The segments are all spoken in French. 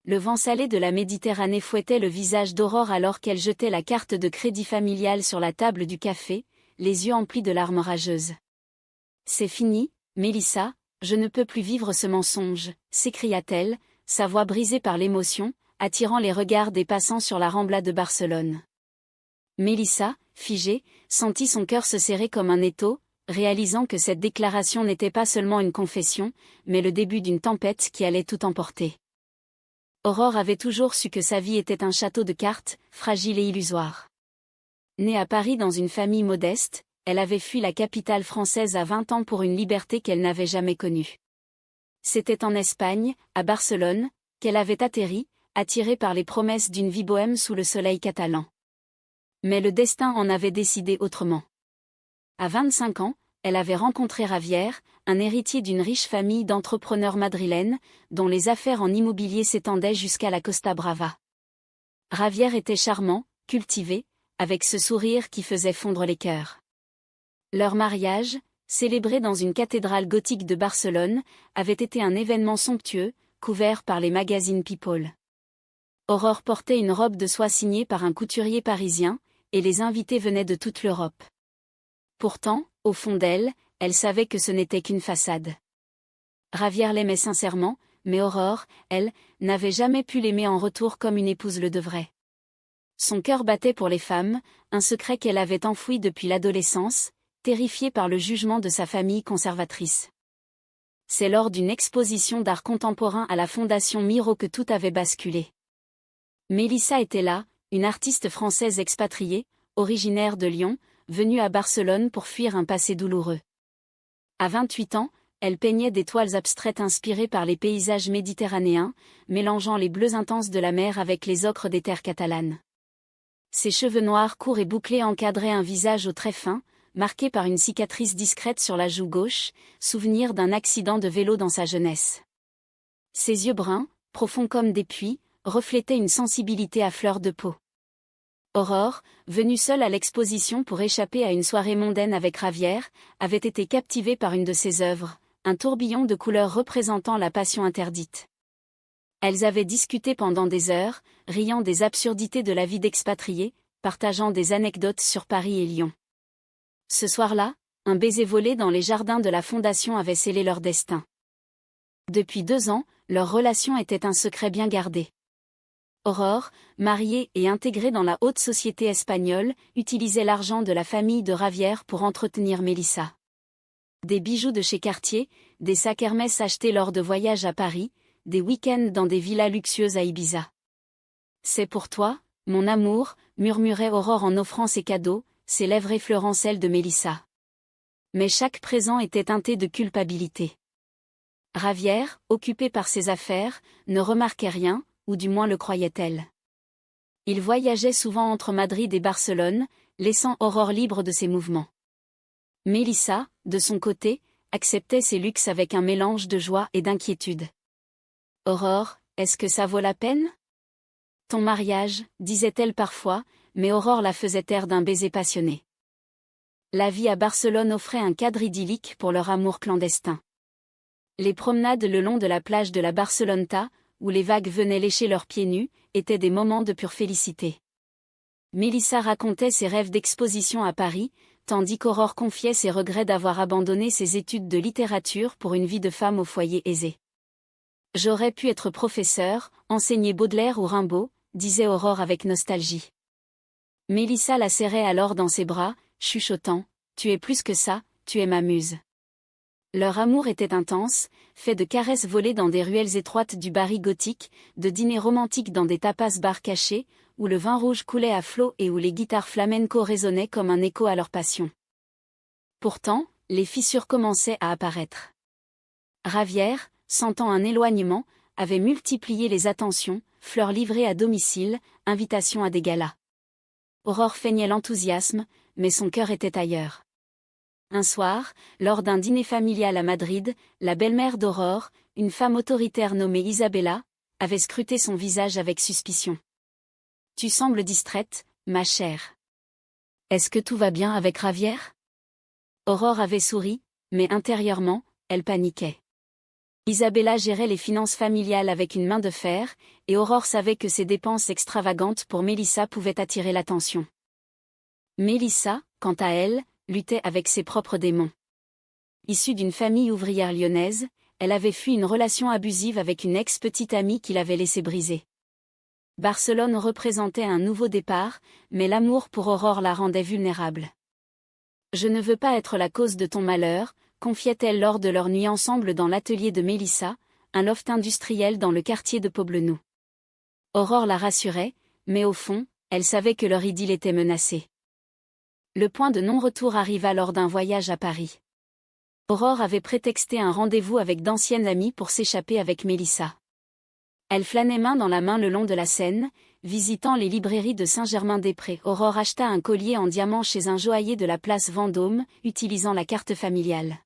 Le vent salé de la Méditerranée fouettait le visage d'Aurore alors qu'elle jetait la carte de crédit familial sur la table du café, les yeux emplis de larmes rageuses. « C'est fini, Mélissa, je ne peux plus vivre ce mensonge », s'écria-t-elle, sa voix brisée par l'émotion, attirant les regards des passants sur la Rambla de Barcelone. Mélissa, figée, sentit son cœur se serrer comme un étau, réalisant que cette déclaration n'était pas seulement une confession, mais le début d'une tempête qui allait tout emporter. Aurore avait toujours su que sa vie était un château de cartes, fragile et illusoire. Née à Paris dans une famille modeste, elle avait fui la capitale française à 20 ans pour une liberté qu'elle n'avait jamais connue. C'était en Espagne, à Barcelone, qu'elle avait atterri, attirée par les promesses d'une vie bohème sous le soleil catalan. Mais le destin en avait décidé autrement. À 25 ans, elle avait rencontré Javier, un héritier d'une riche famille d'entrepreneurs madrilènes, dont les affaires en immobilier s'étendaient jusqu'à la Costa Brava. Javier était charmant, cultivé, avec ce sourire qui faisait fondre les cœurs. Leur mariage, célébré dans une cathédrale gothique de Barcelone, avait été un événement somptueux, couvert par les magazines People. Aurore portait une robe de soie signée par un couturier parisien, et les invités venaient de toute l'Europe. Pourtant, au fond d'elle, elle savait que ce n'était qu'une façade. Javier l'aimait sincèrement, mais Aurore, elle, n'avait jamais pu l'aimer en retour comme une épouse le devrait. Son cœur battait pour les femmes, un secret qu'elle avait enfoui depuis l'adolescence, terrifiée par le jugement de sa famille conservatrice. C'est lors d'une exposition d'art contemporain à la Fondation Miro que tout avait basculé. Mélissa était là, une artiste française expatriée, originaire de Lyon, venue à Barcelone pour fuir un passé douloureux. À 28 ans, elle peignait des toiles abstraites inspirées par les paysages méditerranéens, mélangeant les bleus intenses de la mer avec les ocres des terres catalanes. Ses cheveux noirs courts et bouclés encadraient un visage aux traits fins, marqué par une cicatrice discrète sur la joue gauche, souvenir d'un accident de vélo dans sa jeunesse. Ses yeux bruns, profonds comme des puits, reflétaient une sensibilité à fleur de peau. Aurore, venue seule à l'exposition pour échapper à une soirée mondaine avec Javier, avait été captivée par une de ses œuvres, un tourbillon de couleurs représentant la passion interdite. Elles avaient discuté pendant des heures, riant des absurdités de la vie d'expatriée, partageant des anecdotes sur Paris et Lyon. Ce soir-là, un baiser volé dans les jardins de la Fondation avait scellé leur destin. Depuis 2 ans, leur relation était un secret bien gardé. Aurore, mariée et intégrée dans la haute société espagnole, utilisait l'argent de la famille de Javier pour entretenir Mélissa. Des bijoux de chez Cartier, des sacs Hermès achetés lors de voyages à Paris, des week-ends dans des villas luxueuses à Ibiza. « C'est pour toi, mon amour », murmurait Aurore en offrant ses cadeaux, ses lèvres effleurant celles de Mélissa. Mais chaque présent était teinté de culpabilité. Javier, occupé par ses affaires, ne remarquait rien, ou du moins le croyait-elle. Il voyageait souvent entre Madrid et Barcelone, laissant Aurore libre de ses mouvements. Mélissa, de son côté, acceptait ses luxes avec un mélange de joie et d'inquiétude. « Aurore, est-ce que ça vaut la peine ? Ton mariage, disait-elle parfois, mais Aurore la faisait taire d'un baiser passionné. La vie à Barcelone offrait un cadre idyllique pour leur amour clandestin. Les promenades le long de la plage de la Barceloneta, où les vagues venaient lécher leurs pieds nus, étaient des moments de pure félicité. Mélissa racontait ses rêves d'exposition à Paris, tandis qu'Aurore confiait ses regrets d'avoir abandonné ses études de littérature pour une vie de femme au foyer aisé. « J'aurais pu être professeure, enseigner Baudelaire ou Rimbaud », disait Aurore avec nostalgie. Mélissa la serrait alors dans ses bras, chuchotant « Tu es plus que ça, tu es ma muse ». Leur amour était intense, fait de caresses volées dans des ruelles étroites du Bari gothique, de dîners romantiques dans des tapas-bars cachés, où le vin rouge coulait à flots et où les guitares flamenco résonnaient comme un écho à leur passion. Pourtant, les fissures commençaient à apparaître. Javier, sentant un éloignement, avait multiplié les attentions, fleurs livrées à domicile, invitations à des galas. Aurore feignait l'enthousiasme, mais son cœur était ailleurs. Un soir, lors d'un dîner familial à Madrid, la belle-mère d'Aurore, une femme autoritaire nommée Isabella, avait scruté son visage avec suspicion. « Tu sembles distraite, ma chère. Est-ce que tout va bien avec Javier ?» Aurore avait souri, mais intérieurement, elle paniquait. Isabella gérait les finances familiales avec une main de fer, et Aurore savait que ses dépenses extravagantes pour Mélissa pouvaient attirer l'attention. Mélissa, quant à elle, luttait avec ses propres démons. Issue d'une famille ouvrière lyonnaise, elle avait fui une relation abusive avec une ex-petite amie qui l'avait laissée briser. Barcelone représentait un nouveau départ, mais l'amour pour Aurore la rendait vulnérable. « Je ne veux pas être la cause de ton malheur », confiait-elle lors de leur nuit ensemble dans l'atelier de Mélissa, un loft industriel dans le quartier de Poblenou. Aurore la rassurait, mais au fond, elle savait que leur idylle était menacée. Le point de non-retour arriva lors d'un voyage à Paris. Aurore avait prétexté un rendez-vous avec d'anciennes amies pour s'échapper avec Mélissa. Elle flânait main dans la main le long de la Seine, visitant les librairies de Saint-Germain-des-Prés. Aurore acheta un collier en diamant chez un joaillier de la place Vendôme, utilisant la carte familiale.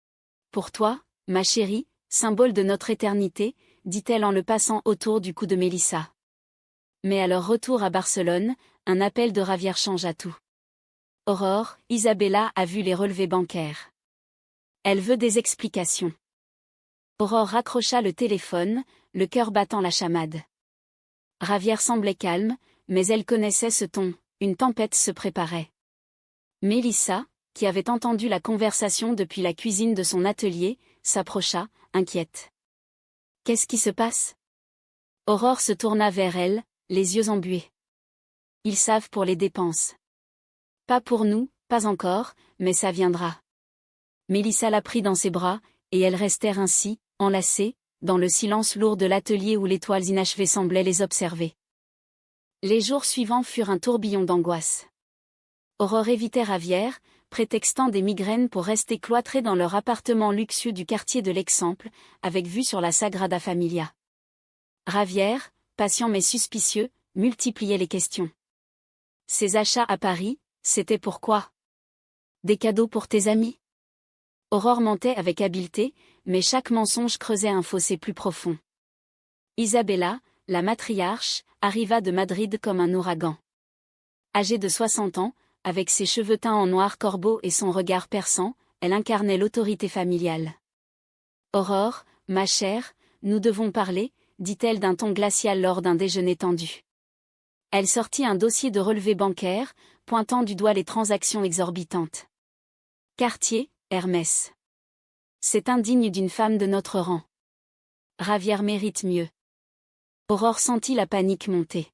« Pour toi, ma chérie, symbole de notre éternité », dit-elle en le passant autour du cou de Mélissa. Mais à leur retour à Barcelone, un appel de Ravière changea tout. « Aurore, Isabella a vu les relevés bancaires. Elle veut des explications. » Aurore raccrocha le téléphone, le cœur battant la chamade. Ravière semblait calme, mais elle connaissait ce ton, une tempête se préparait. Mélissa, qui avait entendu la conversation depuis la cuisine de son atelier, s'approcha, inquiète. « Qu'est-ce qui se passe ?» Aurore se tourna vers elle, les yeux embués. « Ils savent pour les dépenses. Pas pour nous, pas encore, mais ça viendra. » Mélissa la prit dans ses bras, et elles restèrent ainsi, enlacées, dans le silence lourd de l'atelier où les toiles inachevées semblaient les observer. Les jours suivants furent un tourbillon d'angoisse. Aurore évitait Ravière, prétextant des migraines pour rester cloîtrée dans leur appartement luxueux du quartier de l'Eixample, avec vue sur la Sagrada Familia. Ravière, patient mais suspicieux, multipliait les questions. Ces achats à Paris, c'était pourquoi? Des cadeaux pour tes amis? Aurore mentait avec habileté, mais chaque mensonge creusait un fossé plus profond. Isabella, la matriarche, arriva de Madrid comme un ouragan. Âgée de 60 ans, avec ses cheveux teints en noir corbeau et son regard perçant, elle incarnait l'autorité familiale. « Aurore, ma chère, nous devons parler », dit-elle d'un ton glacial lors d'un déjeuner tendu. Elle sortit un dossier de relevés bancaires, pointant du doigt les transactions exorbitantes. « Cartier, Hermès. C'est indigne d'une femme de notre rang. Ravière mérite mieux. » Aurore sentit la panique monter.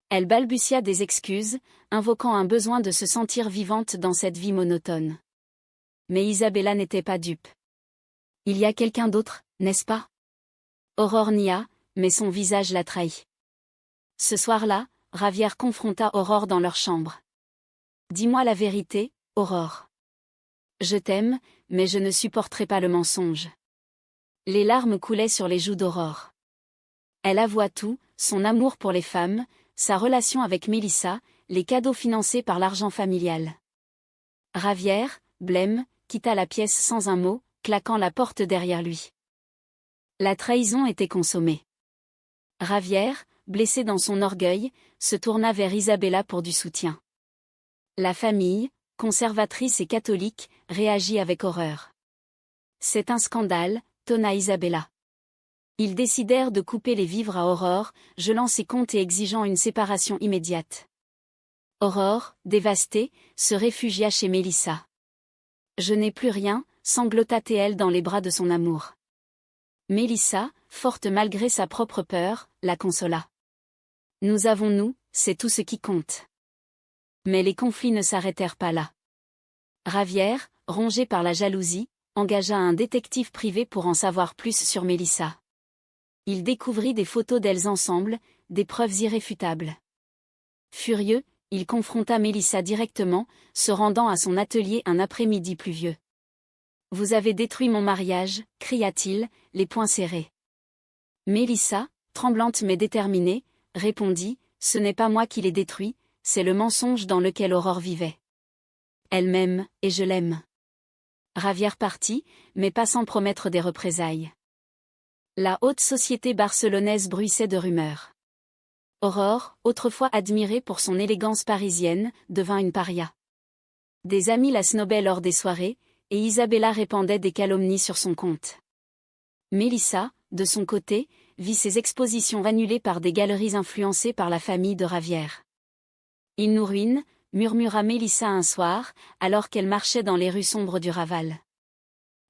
Elle balbutia des excuses, invoquant un besoin de se sentir vivante dans cette vie monotone. Mais Isabella n'était pas dupe. « Il y a quelqu'un d'autre, n'est-ce pas ?» Aurore nia, mais son visage la trahit. Ce soir-là, Ravière confronta Aurore dans leur chambre. « Dis-moi la vérité, Aurore. Je t'aime, mais je ne supporterai pas le mensonge. » Les larmes coulaient sur les joues d'Aurore. Elle avoua tout, son amour pour les femmes, sa relation avec Mélissa, les cadeaux financés par l'argent familial. Ravière, blême, quitta la pièce sans un mot, claquant la porte derrière lui. La trahison était consommée. Ravière, blessée dans son orgueil, se tourna vers Isabella pour du soutien. La famille, conservatrice et catholique, réagit avec horreur. « C'est un scandale », tonna Isabella. Ils décidèrent de couper les vivres à Aurore, gelant ses comptes et exigeant une séparation immédiate. Aurore, dévastée, se réfugia chez Mélissa. « Je n'ai plus rien », sanglota-t-elle dans les bras de son amour. Mélissa, forte malgré sa propre peur, la consola. « Nous avons nous, c'est tout ce qui compte. » Mais les conflits ne s'arrêtèrent pas là. Ravière, rongée par la jalousie, engagea un détective privé pour en savoir plus sur Mélissa. Il découvrit des photos d'elles ensemble, des preuves irréfutables. Furieux, il confronta Mélissa directement, se rendant à son atelier un après-midi pluvieux. « Vous avez détruit mon mariage », cria-t-il, les poings serrés. Mélissa, tremblante mais déterminée, répondit « Ce n'est pas moi qui l'ai détruit, c'est le mensonge dans lequel Aurore vivait. Elle m'aime, et je l'aime. » Ravière partit, mais pas sans promettre des représailles. La haute société barcelonaise bruissait de rumeurs. Aurore, autrefois admirée pour son élégance parisienne, devint une paria. Des amis la snobaient lors des soirées, et Isabella répandait des calomnies sur son compte. Mélissa, de son côté, vit ses expositions annulées par des galeries influencées par la famille de Ravière. « Il nous ruine », murmura Mélissa un soir, alors qu'elle marchait dans les rues sombres du Raval.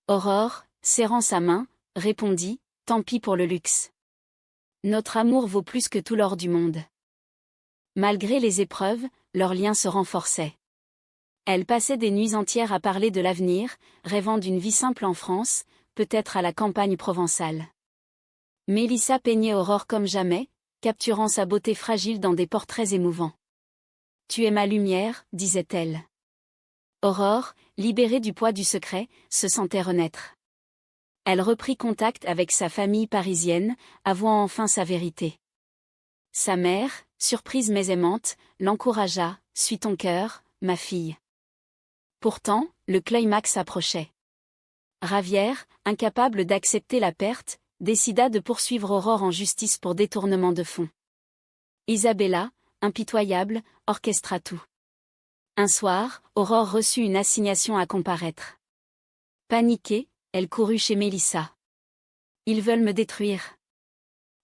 Aurore, serrant sa main, répondit, « Tant pis pour le luxe. Notre amour vaut plus que tout l'or du monde. » Malgré les épreuves, leur lien se renforçait. Elle passait des nuits entières à parler de l'avenir, rêvant d'une vie simple en France, peut-être à la campagne provençale. Mélissa peignait Aurore comme jamais, capturant sa beauté fragile dans des portraits émouvants. « Tu es ma lumière », disait-elle. Aurore, libérée du poids du secret, se sentait renaître. Elle reprit contact avec sa famille parisienne, avouant enfin sa vérité. Sa mère, surprise mais aimante, l'encouragea, « Suis ton cœur, ma fille. » Pourtant, le climax approchait. Ravière, incapable d'accepter la perte, décida de poursuivre Aurore en justice pour détournement de fonds. Isabella, impitoyable, orchestra tout. Un soir, Aurore reçut une assignation à comparaître. Paniquée, elle courut chez Mélissa. « Ils veulent me détruire. »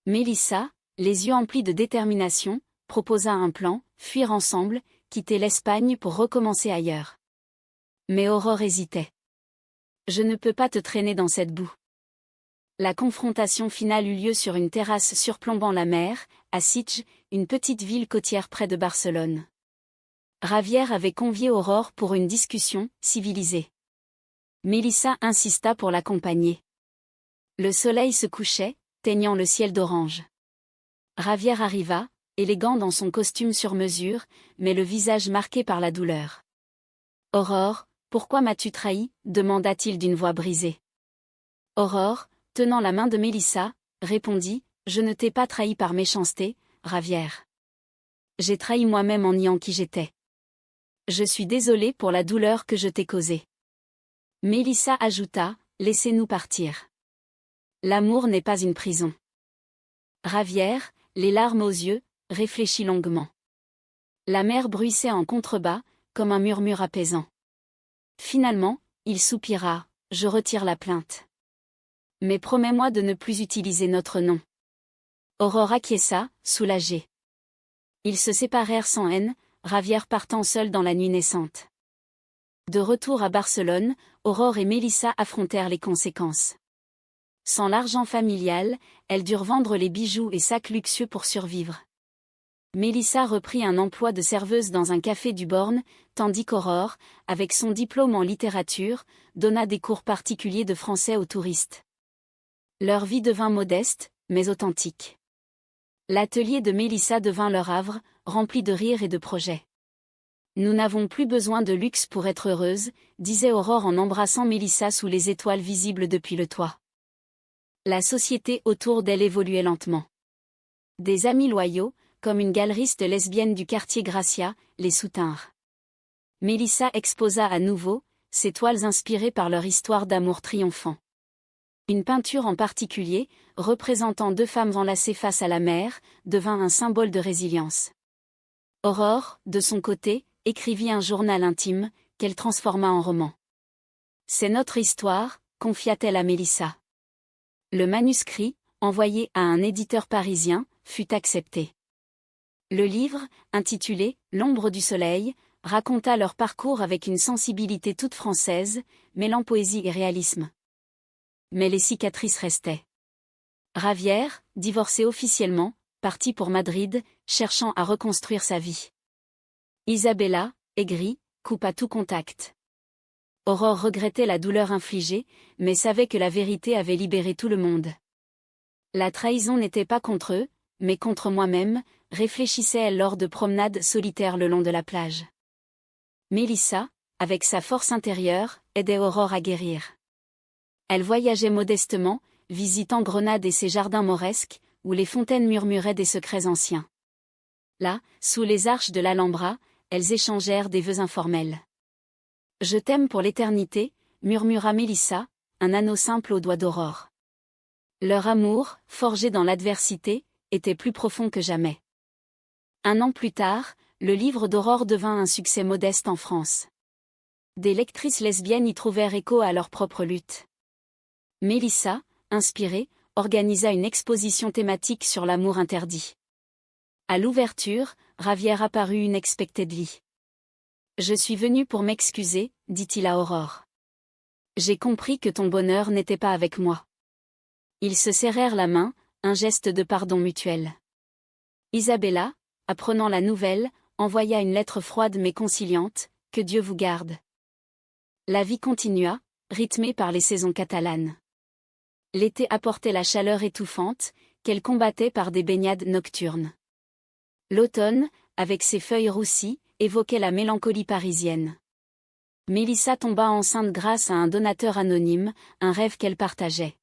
Mélissa, les yeux emplis de détermination, proposa un plan, fuir ensemble, quitter l'Espagne pour recommencer ailleurs. Mais Aurore hésitait. « Je ne peux pas te traîner dans cette boue. » La confrontation finale eut lieu sur une terrasse surplombant la mer, à Sitges, une petite ville côtière près de Barcelone. Ravière avait convié Aurore pour une discussion civilisée. Mélissa insista pour l'accompagner. Le soleil se couchait, teignant le ciel d'orange. Ravière arriva, élégant dans son costume sur mesure, mais le visage marqué par la douleur. « Aurore, pourquoi m'as-tu trahi ?» demanda-t-il d'une voix brisée. Aurore, tenant la main de Mélissa, répondit, « Je ne t'ai pas trahi par méchanceté, Ravière. J'ai trahi moi-même en niant qui j'étais. Je suis désolée pour la douleur que je t'ai causée. » Mélissa ajouta, « Laissez-nous partir. L'amour n'est pas une prison. » Ravière, les larmes aux yeux, réfléchit longuement. La mer bruissait en contrebas, comme un murmure apaisant. Finalement, il soupira, « Je retire la plainte. Mais promets-moi de ne plus utiliser notre nom. » Aurore acquiesça, soulagée. Ils se séparèrent sans haine, Ravière partant seule dans la nuit naissante. De retour à Barcelone, Aurore et Mélissa affrontèrent les conséquences. Sans l'argent familial, elles durent vendre les bijoux et sacs luxueux pour survivre. Mélissa reprit un emploi de serveuse dans un café du Born, tandis qu'Aurore, avec son diplôme en littérature, donna des cours particuliers de français aux touristes. Leur vie devint modeste, mais authentique. L'atelier de Mélissa devint leur havre, rempli de rires et de projets. « Nous n'avons plus besoin de luxe pour être heureuse », disait Aurore en embrassant Mélissa sous les étoiles visibles depuis le toit. La société autour d'elle évoluait lentement. Des amis loyaux, comme une galeriste lesbienne du quartier Gracia, les soutinrent. Mélissa exposa à nouveau, ses toiles inspirées par leur histoire d'amour triomphant. Une peinture en particulier, représentant deux femmes enlacées face à la mer, devint un symbole de résilience. Aurore, de son côté, écrivit un journal intime, qu'elle transforma en roman. « C'est notre histoire », confia-t-elle à Mélissa. Le manuscrit, envoyé à un éditeur parisien, fut accepté. Le livre, intitulé « L'ombre du soleil », raconta leur parcours avec une sensibilité toute française, mêlant poésie et réalisme. Mais les cicatrices restaient. Ravière, divorcée officiellement, partit pour Madrid, cherchant à reconstruire sa vie. Isabella, aigrie, coupa tout contact. Aurore regrettait la douleur infligée, mais savait que la vérité avait libéré tout le monde. La trahison n'était pas contre eux, mais contre moi-même, réfléchissait-elle lors de promenades solitaires le long de la plage. Mélissa, avec sa force intérieure, aidait Aurore à guérir. Elle voyageait modestement, visitant Grenade et ses jardins mauresques, où les fontaines murmuraient des secrets anciens. Là, sous les arches de l'Alhambra, elles échangèrent des vœux informels. « Je t'aime pour l'éternité », murmura Mélissa, un anneau simple au doigt d'Aurore. Leur amour, forgé dans l'adversité, était plus profond que jamais. Un an plus tard, le livre d'Aurore devint un succès modeste en France. Des lectrices lesbiennes y trouvèrent écho à leur propre lutte. Mélissa, inspiré, organisa une exposition thématique sur l'amour interdit. À l'ouverture, Javier apparut unexpectedly. « Je suis venu pour m'excuser, dit-il à Aurore. J'ai compris que ton bonheur n'était pas avec moi. » Ils se serrèrent la main, un geste de pardon mutuel. Isabella, apprenant la nouvelle, envoya une lettre froide mais conciliante, « Que Dieu vous garde. » La vie continua, rythmée par les saisons catalanes. L'été apportait la chaleur étouffante, qu'elle combattait par des baignades nocturnes. L'automne, avec ses feuilles roussies, évoquait la mélancolie parisienne. Mélissa tomba enceinte grâce à un donateur anonyme, un rêve qu'elle partageait.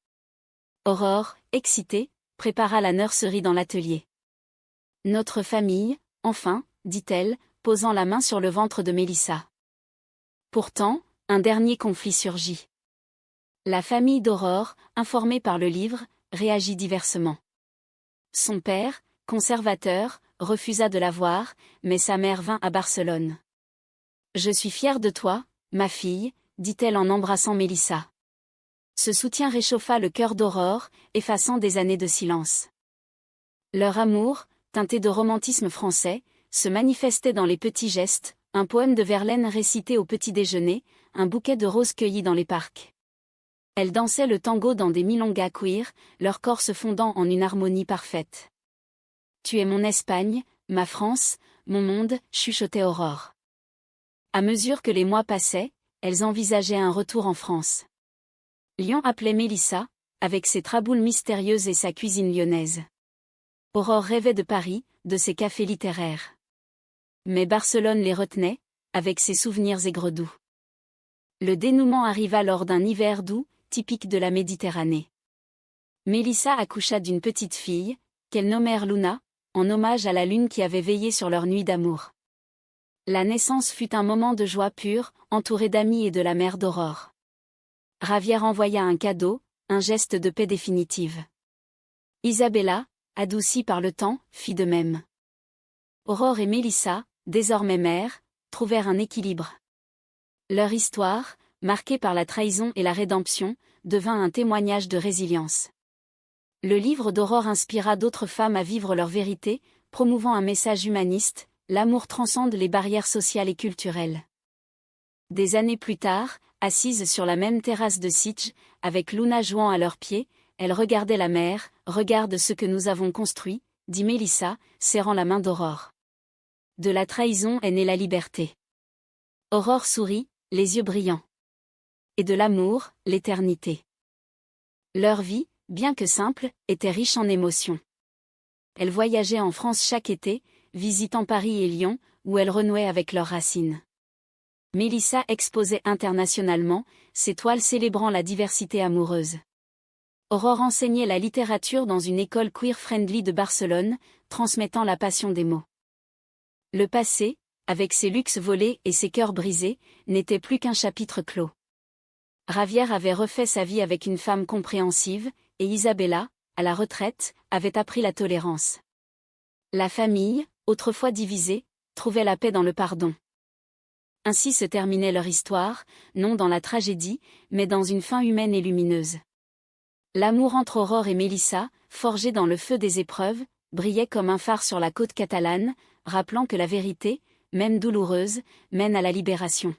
Aurore, excitée, prépara la nurserie dans l'atelier. « Notre famille, enfin, dit-elle, posant la main sur le ventre de Mélissa. Pourtant, un dernier conflit surgit. La famille d'Aurore, informée par le livre, réagit diversement. Son père, conservateur, refusa de la voir, mais sa mère vint à Barcelone. « Je suis fière de toi, ma fille, dit-elle en embrassant Mélissa. » Ce soutien réchauffa le cœur d'Aurore, effaçant des années de silence. Leur amour, teinté de romantisme français, se manifestait dans les petits gestes, un poème de Verlaine récité au petit déjeuner, un bouquet de roses cueillies dans les parcs. Elles dansaient le tango dans des milongas queer, leur corps se fondant en une harmonie parfaite. « Tu es mon Espagne, ma France, mon monde, » chuchotait Aurore. À mesure que les mois passaient, elles envisageaient un retour en France. Lyon appelait Mélissa, avec ses traboules mystérieuses et sa cuisine lyonnaise. Aurore rêvait de Paris, de ses cafés littéraires. Mais Barcelone les retenait, avec ses souvenirs aigres-doux. Le dénouement arriva lors d'un hiver doux, typique de la Méditerranée. Mélissa accoucha d'une petite fille, qu'elles nommèrent Luna, en hommage à la lune qui avait veillé sur leur nuit d'amour. La naissance fut un moment de joie pure, entourée d'amis et de la mère d'Aurore. Javier envoya un cadeau, un geste de paix définitive. Isabella, adoucie par le temps, fit de même. Aurore et Mélissa, désormais mères, trouvèrent un équilibre. Leur histoire, marquée par la trahison et la rédemption, devint un témoignage de résilience. Le livre d'Aurore inspira d'autres femmes à vivre leur vérité, promouvant un message humaniste, l'amour transcende les barrières sociales et culturelles. Des années plus tard, assises sur la même terrasse de Sitges, avec Luna jouant à leurs pieds, elles regardaient la mer. « Regarde ce que nous avons construit », dit Mélissa, serrant la main d'Aurore. De la trahison est née la liberté. Aurore sourit, les yeux brillants. Et de l'amour, l'éternité. Leur vie, bien que simple, était riche en émotions. Elles voyageaient en France chaque été, visitant Paris et Lyon, où elles renouaient avec leurs racines. Mélissa exposait internationalement, ses toiles célébrant la diversité amoureuse. Aurore enseignait la littérature dans une école queer-friendly de Barcelone, transmettant la passion des mots. Le passé, avec ses luxes volés et ses cœurs brisés, n'était plus qu'un chapitre clos. Javier avait refait sa vie avec une femme compréhensive, et Isabella, à la retraite, avait appris la tolérance. La famille, autrefois divisée, trouvait la paix dans le pardon. Ainsi se terminait leur histoire, non dans la tragédie, mais dans une fin humaine et lumineuse. L'amour entre Aurore et Mélissa, forgé dans le feu des épreuves, brillait comme un phare sur la côte catalane, rappelant que la vérité, même douloureuse, mène à la libération.